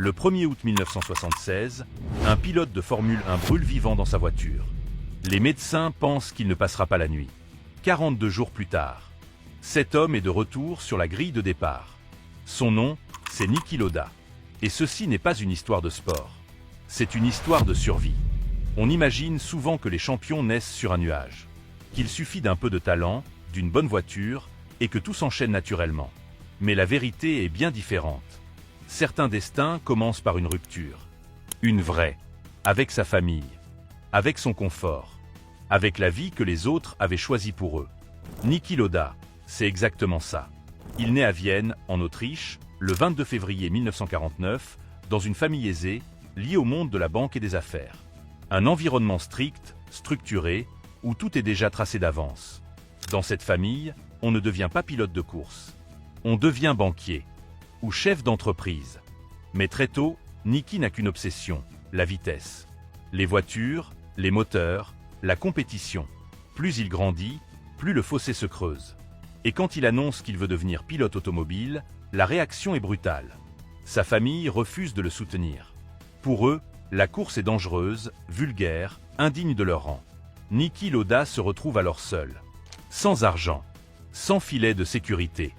Le 1er août 1976, un pilote de Formule 1 brûle vivant dans sa voiture. Les médecins pensent qu'il ne passera pas la nuit. 42 jours plus tard, cet homme est de retour sur la grille de départ. Son nom, c'est Niki Lauda. Et ceci n'est pas une histoire de sport. C'est une histoire de survie. On imagine souvent que les champions naissent sur un nuage, qu'il suffit d'un peu de talent, d'une bonne voiture, et que tout s'enchaîne naturellement. Mais la vérité est bien différente. Certains destins commencent par une rupture. Une vraie. Avec sa famille. Avec son confort. Avec la vie que les autres avaient choisie pour eux. Niki Lauda, c'est exactement ça. Il naît à Vienne, en Autriche, le 22 février 1949, dans une famille aisée, liée au monde de la banque et des affaires. Un environnement strict, structuré, où tout est déjà tracé d'avance. Dans cette famille, on ne devient pas pilote de course. On devient banquier ou chef d'entreprise. Mais très tôt, Niki n'a qu'une obsession, la vitesse. Les voitures, les moteurs, la compétition. Plus il grandit, plus le fossé se creuse. Et quand il annonce qu'il veut devenir pilote automobile, la réaction est brutale. Sa famille refuse de le soutenir. Pour eux, la course est dangereuse, vulgaire, indigne de leur rang. Niki Lauda se retrouve alors seul. Sans argent, sans filet de sécurité.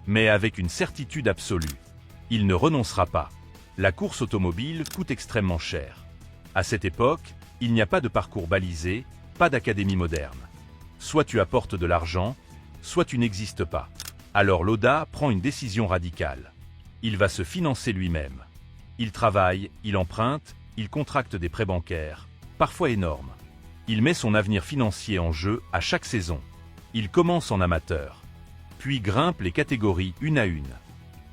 Mais avec une certitude absolue. Il ne renoncera pas. La course automobile coûte extrêmement cher. À cette époque, il n'y a pas de parcours balisé, pas d'académie moderne. Soit tu apportes de l'argent, soit tu n'existes pas. Alors Lauda prend une décision radicale. Il va se financer lui-même. Il travaille, il emprunte, il contracte des prêts bancaires, parfois énormes. Il met son avenir financier en jeu à chaque saison. Il commence en amateur, puis grimpe les catégories une à une.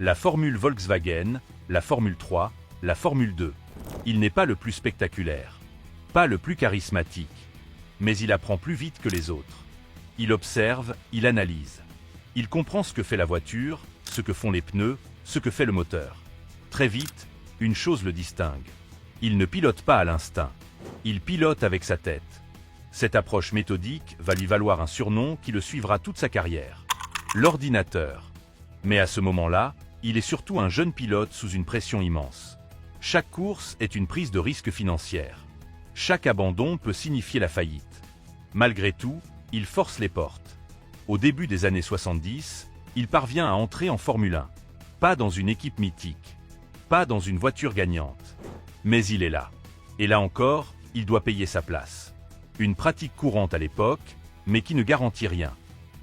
La Formule Volkswagen, la Formule 3, la Formule 2. Il n'est pas le plus spectaculaire, pas le plus charismatique, mais il apprend plus vite que les autres. Il observe, il analyse. Il comprend ce que fait la voiture, ce que font les pneus, ce que fait le moteur. Très vite, une chose le distingue. Il ne pilote pas à l'instinct. Il pilote avec sa tête. Cette approche méthodique va lui valoir un surnom qui le suivra toute sa carrière. L'ordinateur. Mais à ce moment-là, il est surtout un jeune pilote sous une pression immense. Chaque course est une prise de risque financière. Chaque abandon peut signifier la faillite. Malgré tout, il force les portes. Au début des années 70, il parvient à entrer en Formule 1. Pas dans une équipe mythique. Pas dans une voiture gagnante. Mais il est là. Et là encore, il doit payer sa place. Une pratique courante à l'époque, mais qui ne garantit rien.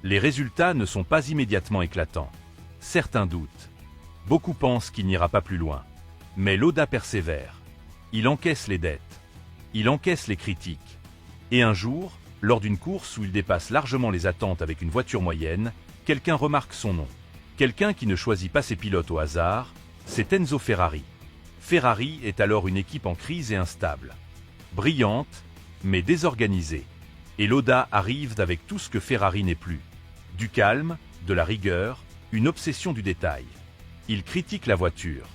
Les résultats ne sont pas immédiatement éclatants. Certains doutent. Beaucoup pensent qu'il n'ira pas plus loin. Mais Lauda persévère. Il encaisse les dettes. Il encaisse les critiques. Et un jour, lors d'une course où il dépasse largement les attentes avec une voiture moyenne, quelqu'un remarque son nom. Quelqu'un qui ne choisit pas ses pilotes au hasard, c'est Enzo Ferrari. Ferrari est alors une équipe en crise et instable. Brillante, mais désorganisée. Et Lauda arrive avec tout ce que Ferrari n'est plus. Du calme, de la rigueur, une obsession du détail. Il critique la voiture.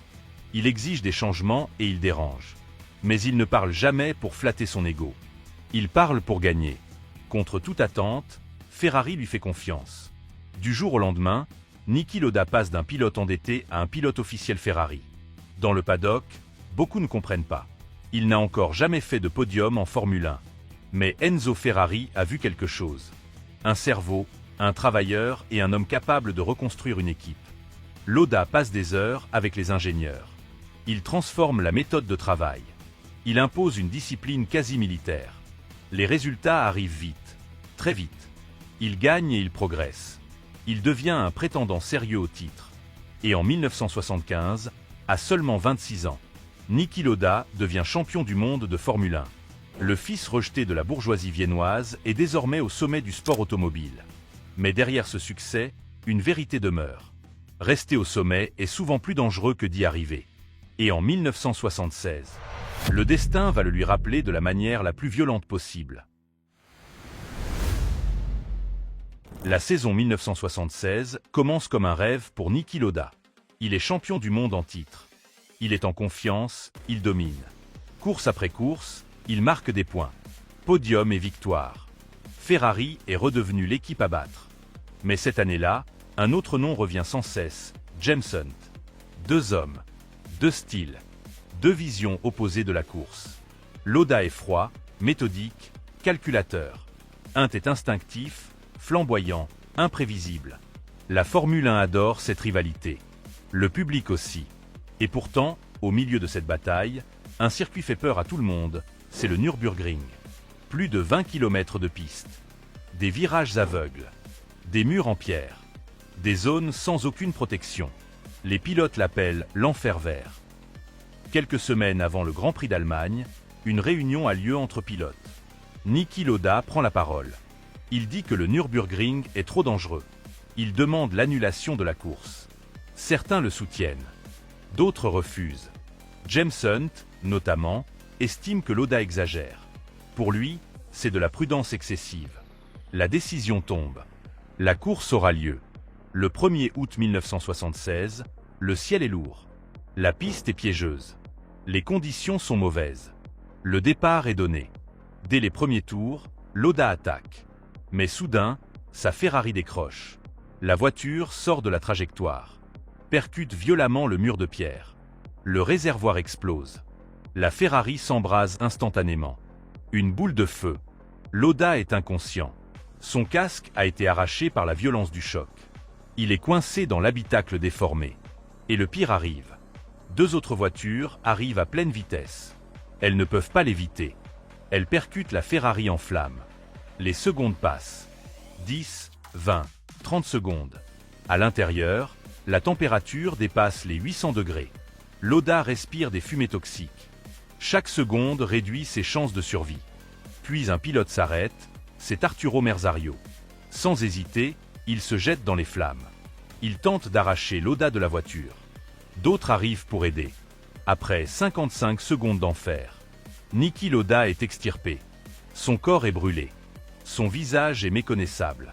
Il exige des changements et il dérange. Mais il ne parle jamais pour flatter son ego. Il parle pour gagner. Contre toute attente, Ferrari lui fait confiance. Du jour au lendemain, Niki Lauda passe d'un pilote endetté à un pilote officiel Ferrari. Dans le paddock, beaucoup ne comprennent pas. Il n'a encore jamais fait de podium en Formule 1. Mais Enzo Ferrari a vu quelque chose. Un cerveau, un travailleur et un homme capable de reconstruire une équipe. Lauda passe des heures avec les ingénieurs. Il transforme la méthode de travail. Il impose une discipline quasi militaire. Les résultats arrivent vite, très vite. Il gagne et il progresse. Il devient un prétendant sérieux au titre. Et en 1975, à seulement 26 ans, Niki Lauda devient champion du monde de Formule 1. Le fils rejeté de la bourgeoisie viennoise est désormais au sommet du sport automobile. Mais derrière ce succès, une vérité demeure. Rester au sommet est souvent plus dangereux que d'y arriver. Et en 1976, le destin va le lui rappeler de la manière la plus violente possible. La saison 1976 commence comme un rêve pour Niki Lauda. Il est champion du monde en titre. Il est en confiance, il domine. Course après course, il marque des points. Podium et victoire. Ferrari est redevenu l'équipe à battre. Mais cette année-là, un autre nom revient sans cesse, James Hunt. Deux hommes, deux styles, Deux visions opposées de la course. Lauda est froid, méthodique, calculateur. Hunt est instinctif, flamboyant, imprévisible. La Formule 1 adore cette rivalité. Le public aussi. Et pourtant, au milieu de cette bataille, un circuit fait peur à tout le monde, c'est le Nürburgring. Plus de 20 km de piste. Des virages aveugles. Des murs en pierre. Des zones sans aucune protection. Les pilotes l'appellent l'enfer vert. Quelques semaines avant le Grand Prix d'Allemagne, une réunion a lieu entre pilotes. Niki Lauda prend la parole. Il dit que le Nürburgring est trop dangereux. Il demande l'annulation de la course. Certains le soutiennent. D'autres refusent. James Hunt, notamment, estime que Lauda exagère. Pour lui, c'est de la prudence excessive. La décision tombe. La course aura lieu. Le 1er août 1976, le ciel est lourd. La piste est piégeuse. Les conditions sont mauvaises. Le départ est donné. Dès les premiers tours, Lauda attaque. Mais soudain, sa Ferrari décroche. La voiture sort de la trajectoire. Percute violemment le mur de pierre. Le réservoir explose. La Ferrari s'embrase instantanément. Une boule de feu. Lauda est inconscient. Son casque a été arraché par la violence du choc. Il est coincé dans l'habitacle déformé. Et le pire arrive. Deux autres voitures arrivent à pleine vitesse. Elles ne peuvent pas l'éviter. Elles percutent la Ferrari en flammes. Les secondes passent. 10, 20, 30 secondes. À l'intérieur, la température dépasse les 800 degrés. Lauda respire des fumées toxiques. Chaque seconde réduit ses chances de survie. Puis un pilote s'arrête, c'est Arturo Merzario. Sans hésiter, il se jette dans les flammes. Il tente d'arracher Lauda de la voiture. D'autres arrivent pour aider. Après 55 secondes d'enfer, Niki Lauda est extirpé. Son corps est brûlé. Son visage est méconnaissable.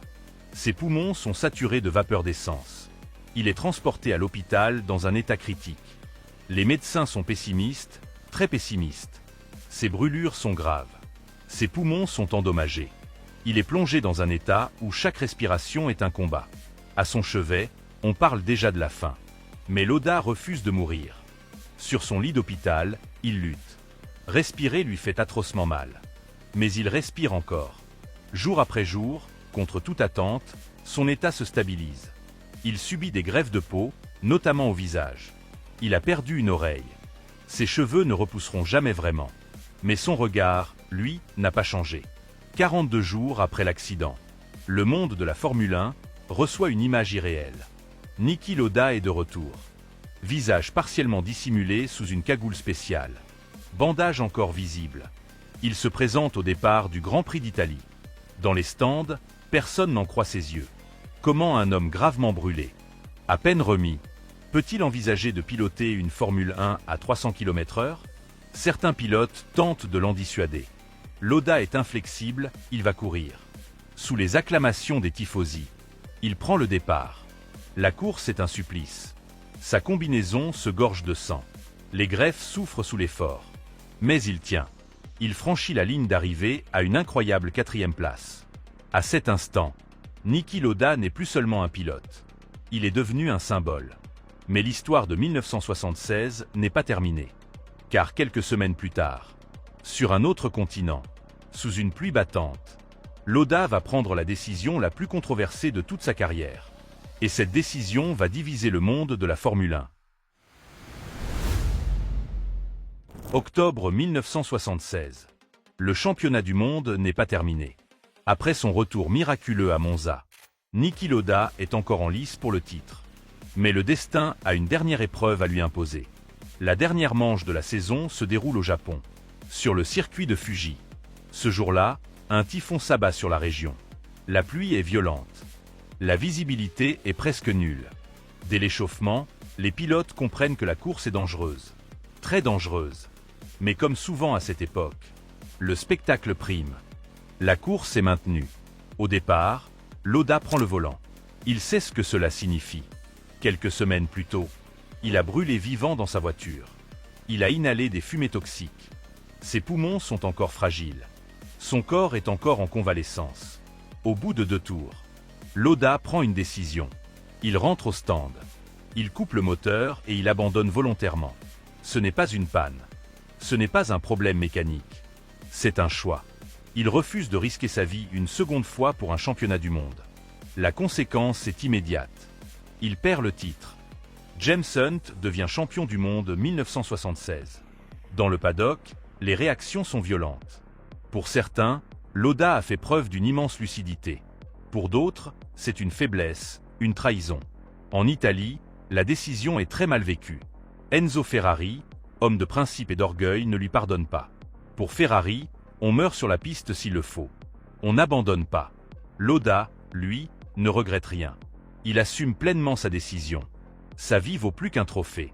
Ses poumons sont saturés de vapeur d'essence. Il est transporté à l'hôpital dans un état critique. Les médecins sont pessimistes, très pessimistes. Ses brûlures sont graves. Ses poumons sont endommagés. Il est plongé dans un état où chaque respiration est un combat. À son chevet, on parle déjà de la fin. Mais Lauda refuse de mourir. Sur son lit d'hôpital, il lutte. Respirer lui fait atrocement mal. Mais il respire encore. Jour après jour, contre toute attente, son état se stabilise. Il subit des greffes de peau, notamment au visage. Il a perdu une oreille. Ses cheveux ne repousseront jamais vraiment. Mais son regard, lui, n'a pas changé. 42 jours après l'accident, le monde de la Formule 1 reçoit une image irréelle. Niki Lauda est de retour. Visage partiellement dissimulé sous une cagoule spéciale. Bandage encore visible. Il se présente au départ du Grand Prix d'Italie. Dans les stands, personne n'en croit ses yeux. Comment un homme gravement brûlé, à peine remis, peut-il envisager de piloter une Formule 1 à 300 km/h? Certains pilotes tentent de l'en dissuader. Lauda est inflexible, il va courir. Sous les acclamations des tifosi, il prend le départ. La course est un supplice. Sa combinaison se gorge de sang. Les greffes souffrent sous l'effort. Mais il tient. Il franchit la ligne d'arrivée à une incroyable 4e place. À cet instant, Niki Lauda n'est plus seulement un pilote. Il est devenu un symbole. Mais l'histoire de 1976 n'est pas terminée. Car quelques semaines plus tard, sur un autre continent, sous une pluie battante, Lauda va prendre la décision la plus controversée de toute sa carrière. Et cette décision va diviser le monde de la Formule 1. Octobre 1976. Le championnat du monde n'est pas terminé. Après son retour miraculeux à Monza, Niki Lauda est encore en lice pour le titre. Mais le destin a une dernière épreuve à lui imposer. La dernière manche de la saison se déroule au Japon, sur le circuit de Fuji. Ce jour-là, un typhon s'abat sur la région. La pluie est violente. La visibilité est presque nulle. Dès l'échauffement, les pilotes comprennent que la course est dangereuse. Très dangereuse. Mais comme souvent à cette époque, le spectacle prime. La course est maintenue. Au départ, Lauda prend le volant. Il sait ce que cela signifie. Quelques semaines plus tôt, il a brûlé vivant dans sa voiture. Il a inhalé des fumées toxiques. Ses poumons sont encore fragiles. Son corps est encore en convalescence. Au bout de 2 tours, Lauda prend une décision. Il rentre au stand. Il coupe le moteur et il abandonne volontairement. Ce n'est pas une panne. Ce n'est pas un problème mécanique. C'est un choix. Il refuse de risquer sa vie une seconde fois pour un championnat du monde. La conséquence est immédiate. Il perd le titre. James Hunt devient champion du monde 1976. Dans le paddock, les réactions sont violentes. Pour certains, Lauda a fait preuve d'une immense lucidité. Pour d'autres, c'est une faiblesse, une trahison. En Italie, la décision est très mal vécue. Enzo Ferrari, homme de principe et d'orgueil, ne lui pardonne pas. Pour Ferrari, on meurt sur la piste s'il le faut. On n'abandonne pas. Lauda, lui, ne regrette rien. Il assume pleinement sa décision. Sa vie vaut plus qu'un trophée.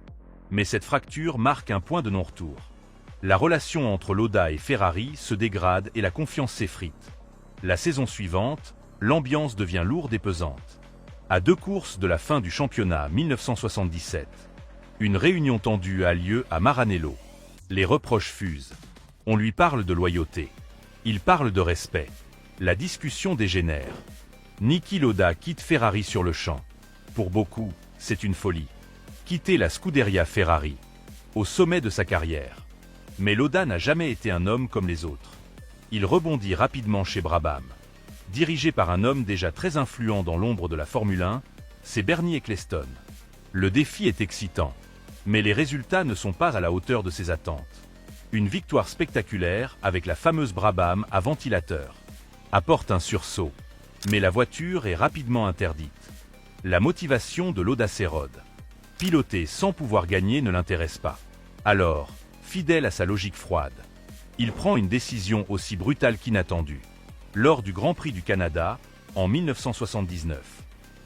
Mais cette fracture marque un point de non-retour. La relation entre Lauda et Ferrari se dégrade et la confiance s'effrite. La saison suivante, l'ambiance devient lourde et pesante. À 2 courses de la fin du championnat 1977, une réunion tendue a lieu à Maranello. Les reproches fusent. On lui parle de loyauté. Il parle de respect. La discussion dégénère. Niki Lauda quitte Ferrari sur le champ. Pour beaucoup, c'est une folie. Quitter la Scuderia Ferrari, au sommet de sa carrière. Mais Lauda n'a jamais été un homme comme les autres. Il rebondit rapidement chez Brabham. Dirigé par un homme déjà très influent dans l'ombre de la Formule 1, c'est Bernie Ecclestone. Le défi est excitant, mais les résultats ne sont pas à la hauteur de ses attentes. Une victoire spectaculaire avec la fameuse Brabham à ventilateur apporte un sursaut, mais la voiture est rapidement interdite. La motivation de Lauda s'érode. Piloter sans pouvoir gagner ne l'intéresse pas. Alors, fidèle à sa logique froide, il prend une décision aussi brutale qu'inattendue. Lors du Grand Prix du Canada, en 1979,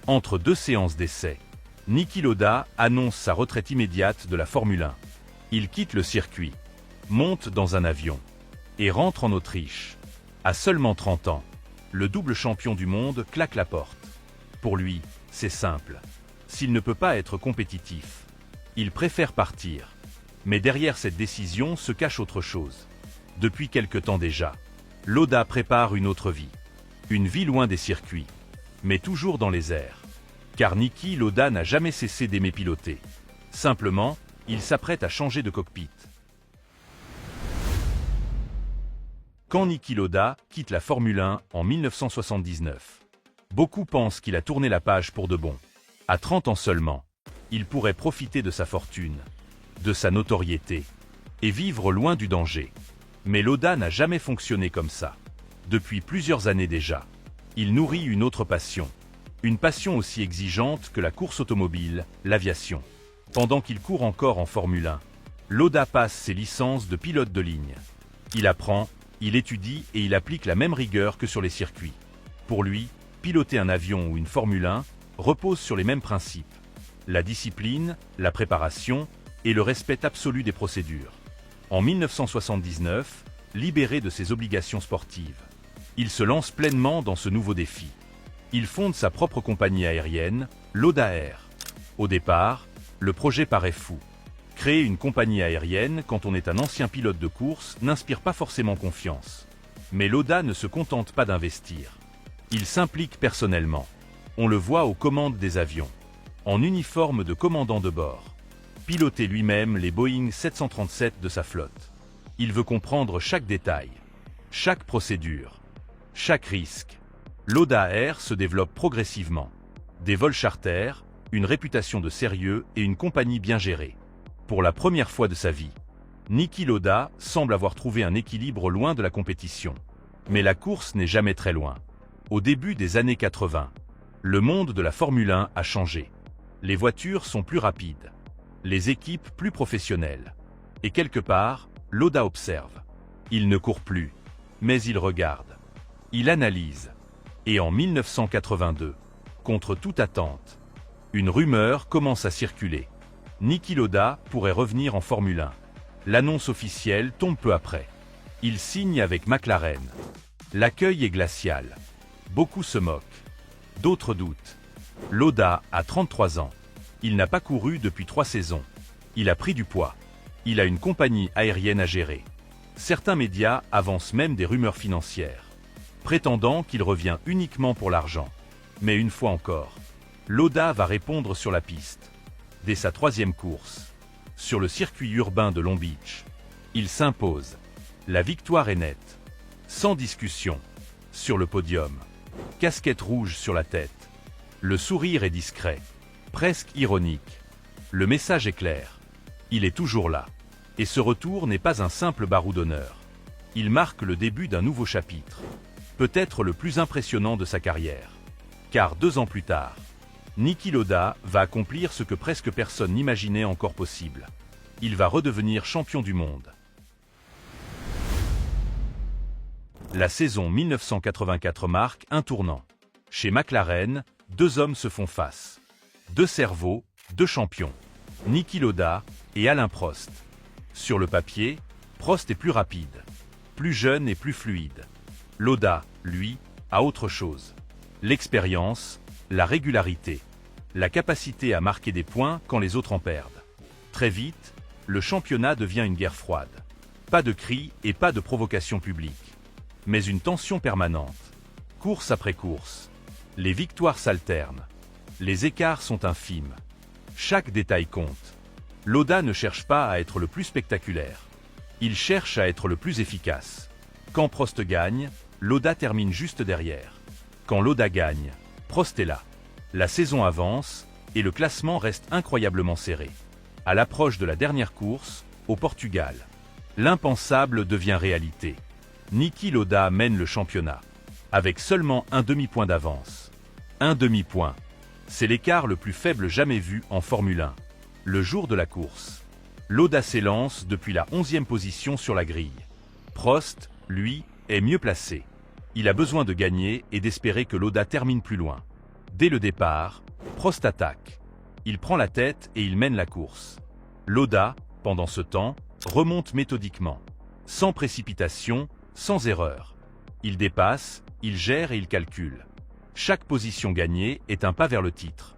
entre 2 séances d'essai, Niki Lauda annonce sa retraite immédiate de la Formule 1. Il quitte le circuit, monte dans un avion et rentre en Autriche. À seulement 30 ans, le double champion du monde claque la porte. Pour lui, c'est simple. S'il ne peut pas être compétitif, il préfère partir. Mais derrière cette décision se cache autre chose. Depuis quelque temps déjà, Lauda prépare une autre vie. Une vie loin des circuits, mais toujours dans les airs. Car Niki Lauda n'a jamais cessé d'aimer piloter. Simplement, il s'apprête à changer de cockpit. Quand Niki Lauda quitte la Formule 1 en 1979, beaucoup pensent qu'il a tourné la page pour de bon. À 30 ans seulement, il pourrait profiter de sa fortune, de sa notoriété, et vivre loin du danger. Mais Lauda n'a jamais fonctionné comme ça. Depuis plusieurs années déjà, il nourrit une autre passion. Une passion aussi exigeante que la course automobile, l'aviation. Pendant qu'il court encore en Formule 1, Lauda passe ses licences de pilote de ligne. Il apprend, il étudie et il applique la même rigueur que sur les circuits. Pour lui, piloter un avion ou une Formule 1 repose sur les mêmes principes. La discipline, la préparation et le respect absolu des procédures. En 1979, libéré de ses obligations sportives, il se lance pleinement dans ce nouveau défi. Il fonde sa propre compagnie aérienne, Lauda Air. Au départ, le projet paraît fou. Créer une compagnie aérienne quand on est un ancien pilote de course n'inspire pas forcément confiance. Mais Lauda ne se contente pas d'investir. Il s'implique personnellement. On le voit aux commandes des avions, en uniforme de commandant de bord. Piloter lui-même les Boeing 737 de sa flotte. Il veut comprendre chaque détail, chaque procédure, chaque risque. Lauda Air se développe progressivement. Des vols charters, une réputation de sérieux et une compagnie bien gérée. Pour la première fois de sa vie, Niki Lauda semble avoir trouvé un équilibre loin de la compétition. Mais la course n'est jamais très loin. Au début des années 80, le monde de la Formule 1 a changé. Les voitures sont plus rapides, les équipes plus professionnelles. Et quelque part, Lauda observe. Il ne court plus, mais il regarde. Il analyse. Et en 1982, contre toute attente, une rumeur commence à circuler. Niki Lauda pourrait revenir en Formule 1. L'annonce officielle tombe peu après. Il signe avec McLaren. L'accueil est glacial. Beaucoup se moquent. D'autres doutent. Lauda a 33 ans. Il n'a pas couru depuis 3 saisons. Il a pris du poids. Il a une compagnie aérienne à gérer. Certains médias avancent même des rumeurs financières, prétendant qu'il revient uniquement pour l'argent. Mais une fois encore, Lauda va répondre sur la piste. Dès sa 3e course, sur le circuit urbain de Long Beach. Il s'impose. La victoire est nette. Sans discussion. Sur le podium. Casquette rouge sur la tête. Le sourire est discret. Presque ironique. Le message est clair. Il est toujours là. Et ce retour n'est pas un simple barreau d'honneur. Il marque le début d'un nouveau chapitre. Peut-être le plus impressionnant de sa carrière. Car 2 ans plus tard, Niki Lauda va accomplir ce que presque personne n'imaginait encore possible. Il va redevenir champion du monde. La saison 1984 marque un tournant. Chez McLaren, 2 hommes se font face. 2 cerveaux, 2 champions. Niki Lauda et Alain Prost. Sur le papier, Prost est plus rapide, plus jeune et plus fluide. Lauda, lui, a autre chose. L'expérience, la régularité, la capacité à marquer des points quand les autres en perdent. Très vite, le championnat devient une guerre froide. Pas de cris et pas de provocation publique. Mais une tension permanente. Course après course. Les victoires s'alternent. Les écarts sont infimes. Chaque détail compte. Lauda ne cherche pas à être le plus spectaculaire. Il cherche à être le plus efficace. Quand Prost gagne, Lauda termine juste derrière. Quand Lauda gagne, Prost est là. La saison avance et le classement reste incroyablement serré. À l'approche de la dernière course, au Portugal, l'impensable devient réalité. Niki Lauda mène le championnat, avec seulement un demi-point d'avance. Un demi-point. C'est l'écart le plus faible jamais vu en Formule 1. Le jour de la course, Lauda s'élance depuis la 11e position sur la grille. Prost, lui, est mieux placé. Il a besoin de gagner et d'espérer que Lauda termine plus loin. Dès le départ, Prost attaque. Il prend la tête et il mène la course. Lauda, pendant ce temps, remonte méthodiquement. Sans précipitation, sans erreur. Il dépasse, il gère et il calcule. Chaque position gagnée est un pas vers le titre.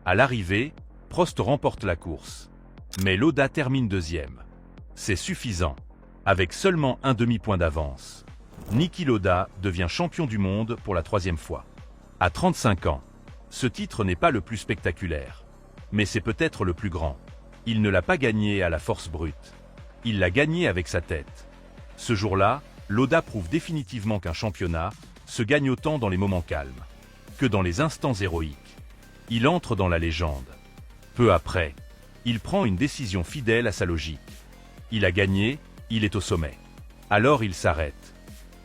À l'arrivée, Prost remporte la course. Mais Lauda termine 2e. C'est suffisant. Avec seulement un demi-point d'avance, Niki Lauda devient champion du monde pour la 3e fois. À 35 ans, ce titre n'est pas le plus spectaculaire. Mais c'est peut-être le plus grand. Il ne l'a pas gagné à la force brute. Il l'a gagné avec sa tête. Ce jour-là, Lauda prouve définitivement qu'un championnat se gagne autant dans les moments calmes que dans les instants héroïques. Il entre dans la légende. Peu après, il prend une décision fidèle à sa logique. Il a gagné, il est au sommet. Alors il s'arrête.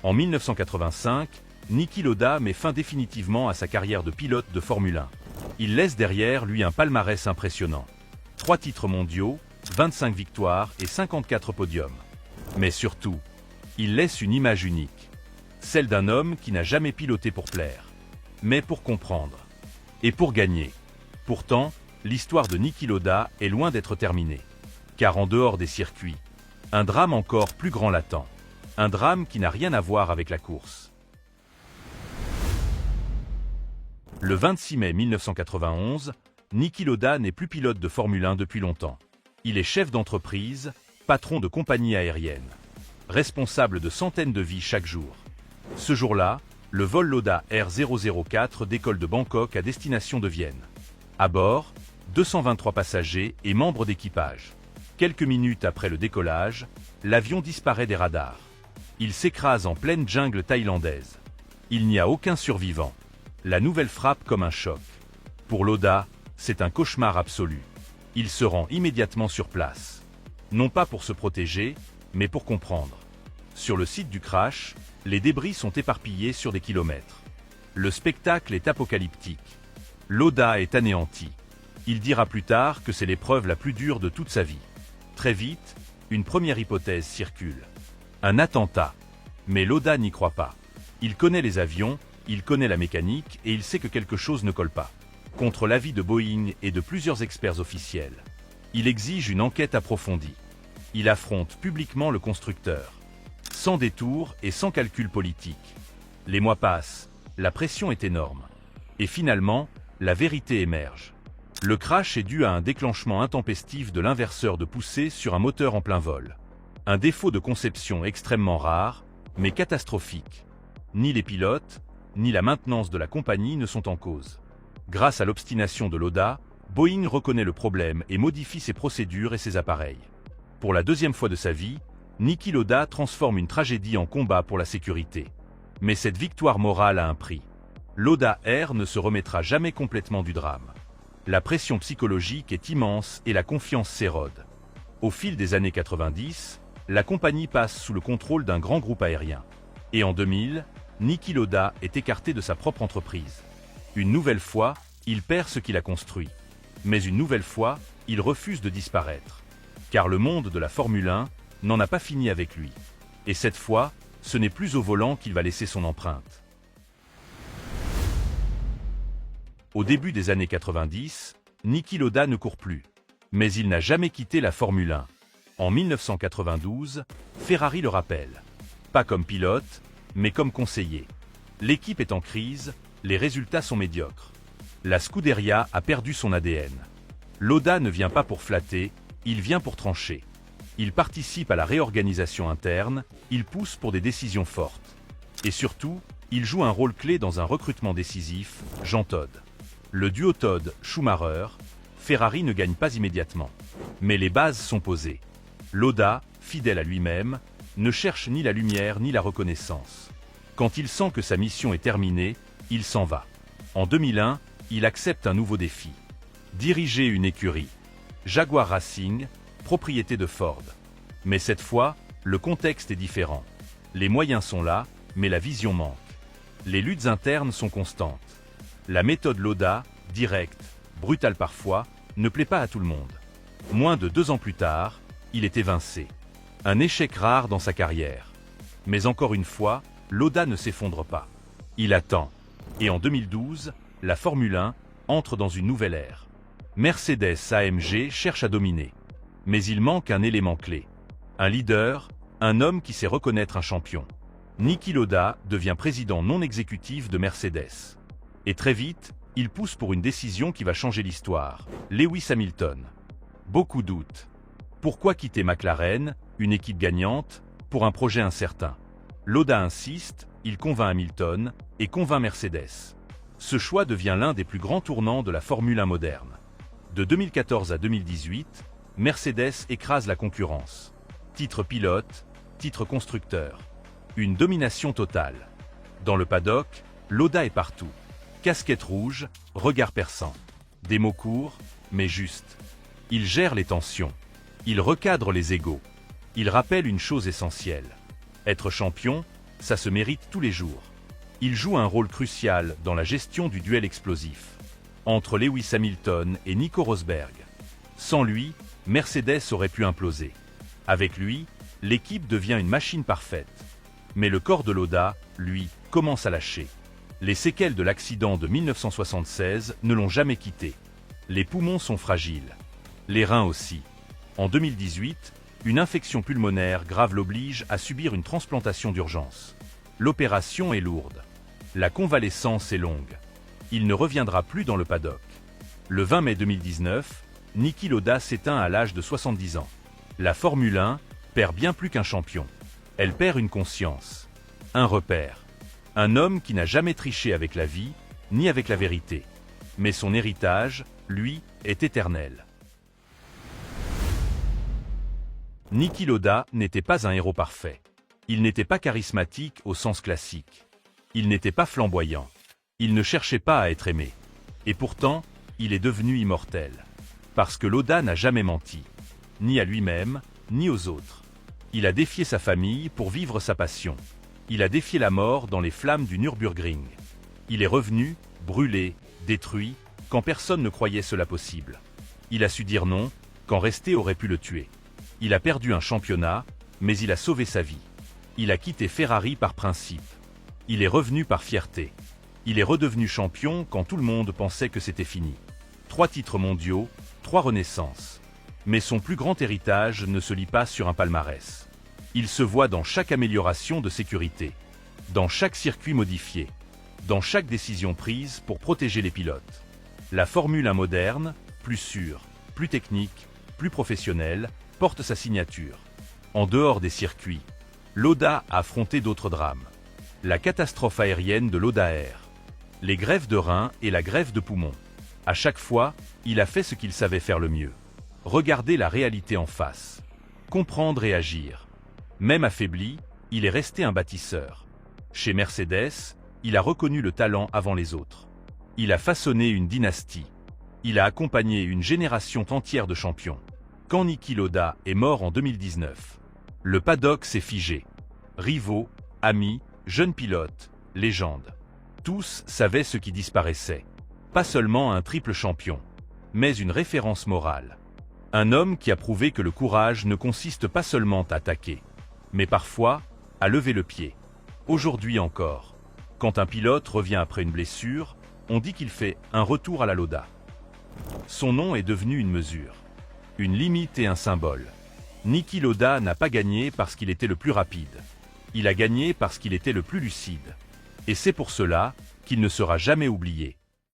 En 1985, Niki Lauda met fin définitivement à sa carrière de pilote de Formule 1. Il laisse derrière lui un palmarès impressionnant. 3 titres mondiaux, 25 victoires et 54 podiums. Mais surtout, il laisse une image unique. Celle d'un homme qui n'a jamais piloté pour plaire, mais pour comprendre. Et pour gagner. Pourtant, l'histoire de Niki Lauda est loin d'être terminée. Car en dehors des circuits, un drame encore plus grand l'attend. Un drame qui n'a rien à voir avec la course. Le 26 mai 1991, Niki Lauda n'est plus pilote de Formule 1 depuis longtemps. Il est chef d'entreprise, patron de compagnie aérienne, responsable de centaines de vies chaque jour. Ce jour-là, le vol Lauda R004 décolle de Bangkok à destination de Vienne. À bord, 223 passagers et membres d'équipage. Quelques minutes après le décollage, l'avion disparaît des radars. Il s'écrase en pleine jungle thaïlandaise. Il n'y a aucun survivant. La nouvelle frappe comme un choc. Pour Lauda, c'est un cauchemar absolu. Il se rend immédiatement sur place. Non pas pour se protéger, mais pour comprendre. Sur le site du crash, les débris sont éparpillés sur des kilomètres. Le spectacle est apocalyptique. Lauda est anéanti. Il dira plus tard que c'est l'épreuve la plus dure de toute sa vie. Très vite, une première hypothèse circule. Un attentat. Mais Lauda n'y croit pas. Il connaît les avions, il connaît la mécanique et il sait que quelque chose ne colle pas. Contre l'avis de Boeing et de plusieurs experts officiels, il exige une enquête approfondie. Il affronte publiquement le constructeur. Sans détour et sans calcul politique. Les mois passent, la pression est énorme. Et finalement, la vérité émerge. Le crash est dû à un déclenchement intempestif de l'inverseur de poussée sur un moteur en plein vol. Un défaut de conception extrêmement rare, mais catastrophique. Ni les pilotes, ni la maintenance de la compagnie ne sont en cause. Grâce à l'obstination de Lauda, Boeing reconnaît le problème et modifie ses procédures et ses appareils. Pour la deuxième fois de sa vie, Niki Lauda transforme une tragédie en combat pour la sécurité. Mais cette victoire morale a un prix. Lauda Air ne se remettra jamais complètement du drame. La pression psychologique est immense et la confiance s'érode. Au fil des années 90, la compagnie passe sous le contrôle d'un grand groupe aérien. Et en 2000, Niki Lauda est écarté de sa propre entreprise. Une nouvelle fois, il perd ce qu'il a construit. Mais une nouvelle fois, il refuse de disparaître. Car le monde de la Formule 1 n'en a pas fini avec lui. Et cette fois, ce n'est plus au volant qu'il va laisser son empreinte. Au début des années 90, Niki Lauda ne court plus. Mais il n'a jamais quitté la Formule 1. En 1992, Ferrari le rappelle. Pas comme pilote, mais comme conseiller. L'équipe est en crise, les résultats sont médiocres. La Scuderia a perdu son ADN. Lauda ne vient pas pour flatter, il vient pour trancher. Il participe à la réorganisation interne, il pousse pour des décisions fortes. Et surtout, il joue un rôle clé dans un recrutement décisif, Jean Todt. Le duo Todt-Schumacher, Ferrari ne gagne pas immédiatement. Mais les bases sont posées. Lauda, fidèle à lui-même, ne cherche ni la lumière ni la reconnaissance. Quand il sent que sa mission est terminée, il s'en va. En 2001, il accepte un nouveau défi. Diriger une écurie. Jaguar Racing, propriété de Ford. Mais cette fois, le contexte est différent. Les moyens sont là, mais la vision manque. Les luttes internes sont constantes. La méthode Lauda, directe, brutale parfois, ne plaît pas à tout le monde. Moins de 2 ans plus tard, il est évincé. Un échec rare dans sa carrière. Mais encore une fois, Lauda ne s'effondre pas. Il attend. Et en 2012, la Formule 1 entre dans une nouvelle ère. Mercedes-AMG cherche à dominer. Mais il manque un élément clé. Un leader, un homme qui sait reconnaître un champion. Niki Lauda devient président non exécutif de Mercedes. Et très vite, il pousse pour une décision qui va changer l'histoire. Lewis Hamilton. Beaucoup doutent. Pourquoi quitter McLaren, une équipe gagnante, pour un projet incertain? Lauda insiste, il convainc Hamilton et convainc Mercedes. Ce choix devient l'un des plus grands tournants de la Formule 1 moderne. De 2014 à 2018, Mercedes écrase la concurrence. Titre pilote, titre constructeur. Une domination totale. Dans le paddock, Lauda est partout. Casquette rouge, regard perçant. Des mots courts, mais justes. Il gère les tensions. Il recadre les égos. Il rappelle une chose essentielle. Être champion, ça se mérite tous les jours. Il joue un rôle crucial dans la gestion du duel explosif. Entre Lewis Hamilton et Nico Rosberg. Sans lui, Mercedes aurait pu imploser. Avec lui, l'équipe devient une machine parfaite. Mais le corps de Lauda, lui, commence à lâcher. Les séquelles de l'accident de 1976 ne l'ont jamais quitté. Les poumons sont fragiles. Les reins aussi. En 2018, une infection pulmonaire grave l'oblige à subir une transplantation d'urgence. L'opération est lourde. La convalescence est longue. Il ne reviendra plus dans le paddock. Le 20 mai 2019, Niki Lauda s'éteint à l'âge de 70 ans. La Formule 1 perd bien plus qu'un champion. Elle perd une conscience, un repère. Un homme qui n'a jamais triché avec la vie, ni avec la vérité. Mais son héritage, lui, est éternel. Niki Lauda n'était pas un héros parfait. Il n'était pas charismatique au sens classique. Il n'était pas flamboyant. Il ne cherchait pas à être aimé. Et pourtant, il est devenu immortel. Parce que Lauda n'a jamais menti. Ni à lui-même, ni aux autres. Il a défié sa famille pour vivre sa passion. Il a défié la mort dans les flammes du Nürburgring. Il est revenu, brûlé, détruit, quand personne ne croyait cela possible. Il a su dire non, quand rester aurait pu le tuer. Il a perdu un championnat, mais il a sauvé sa vie. Il a quitté Ferrari par principe. Il est revenu par fierté. Il est redevenu champion quand tout le monde pensait que c'était fini. 3 titres mondiaux, 3 renaissances. Mais son plus grand héritage ne se lit pas sur un palmarès. Il se voit dans chaque amélioration de sécurité, dans chaque circuit modifié, dans chaque décision prise pour protéger les pilotes. La Formule 1 moderne, plus sûre, plus technique, plus professionnelle, porte sa signature. En dehors des circuits, Lauda a affronté d'autres drames. La catastrophe aérienne de Lauda Air, les grèves de reins et la grève de poumons. À chaque fois, il a fait ce qu'il savait faire le mieux. Regarder la réalité en face. Comprendre et agir. Même affaibli, il est resté un bâtisseur. Chez Mercedes, il a reconnu le talent avant les autres. Il a façonné une dynastie. Il a accompagné une génération entière de champions. Quand Niki Lauda est mort en 2019, le paddock s'est figé. Rivaux, amis, jeunes pilotes, légendes. Tous savaient ce qui disparaissait. Pas seulement un triple champion, mais une référence morale. Un homme qui a prouvé que le courage ne consiste pas seulement à attaquer, mais parfois à lever le pied. Aujourd'hui encore, quand un pilote revient après une blessure, on dit qu'il fait un retour à la Lauda. Son nom est devenu une mesure, une limite et un symbole. Niki Lauda n'a pas gagné parce qu'il était le plus rapide. Il a gagné parce qu'il était le plus lucide. Et c'est pour cela qu'il ne sera jamais oublié.